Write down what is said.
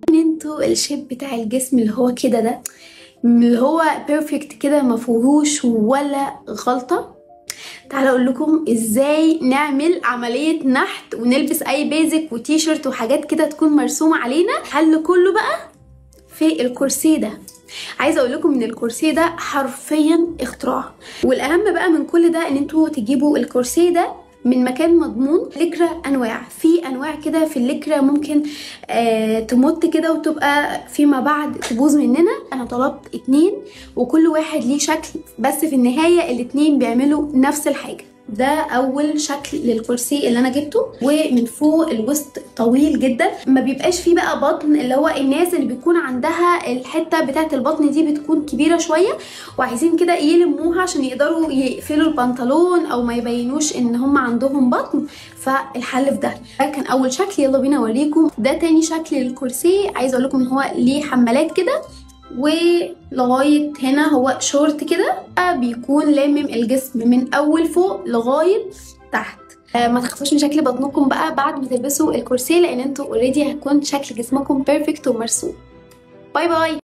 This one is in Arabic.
ان انتوا الشيب بتاع الجسم اللي هو كده ده، اللي هو بيرفكت كده ما فيهوش ولا غلطه. تعالى اقول لكم ازاي نعمل عمليه نحت ونلبس اي بيزك وتي شيرت وحاجات كده تكون مرسومه علينا. الحل كله بقى في الكرسي ده. عايزه اقول لكم ان الكرسي ده حرفيا اختراع، والاهم بقى من كل ده ان انتوا تجيبوا الكرسي ده من مكان مضمون. لكرة انواع، في انواع كده في اللكرة ممكن تمط كده وتبقى فيما بعد تبوظ مننا. انا طلبت 2 وكل واحد ليه شكل، بس في النهاية الاتنين بيعملوا نفس الحاجة. ده اول شكل للكرسي اللي انا جبته، ومن فوق الوسط طويل جدا، ما بيبقاش فيه بقى بطن، اللي هو الناس اللي بيكون عندها الحته بتاعه البطن دي بتكون كبيره شويه وعايزين كده يلموها عشان يقدروا يقفلوا البنطلون او ما يبينوش ان هم عندهم بطن. فالحل في ده كان اول شكل. يلا بينا اوريكم ده تاني شكل للكرسي. عايزه اقول لكم ان هو ليه حمالات كده ولغايه هنا، هو شورت كده بيكون لامم الجسم من اول فوق لغايه تحت. ما تخافوش من شكل بطنكم بقى بعد ما تلبسوا الكرسي، لان انتوا اوريدي هيكون شكل جسمكم بيرفكت ومرسوم. باي باي.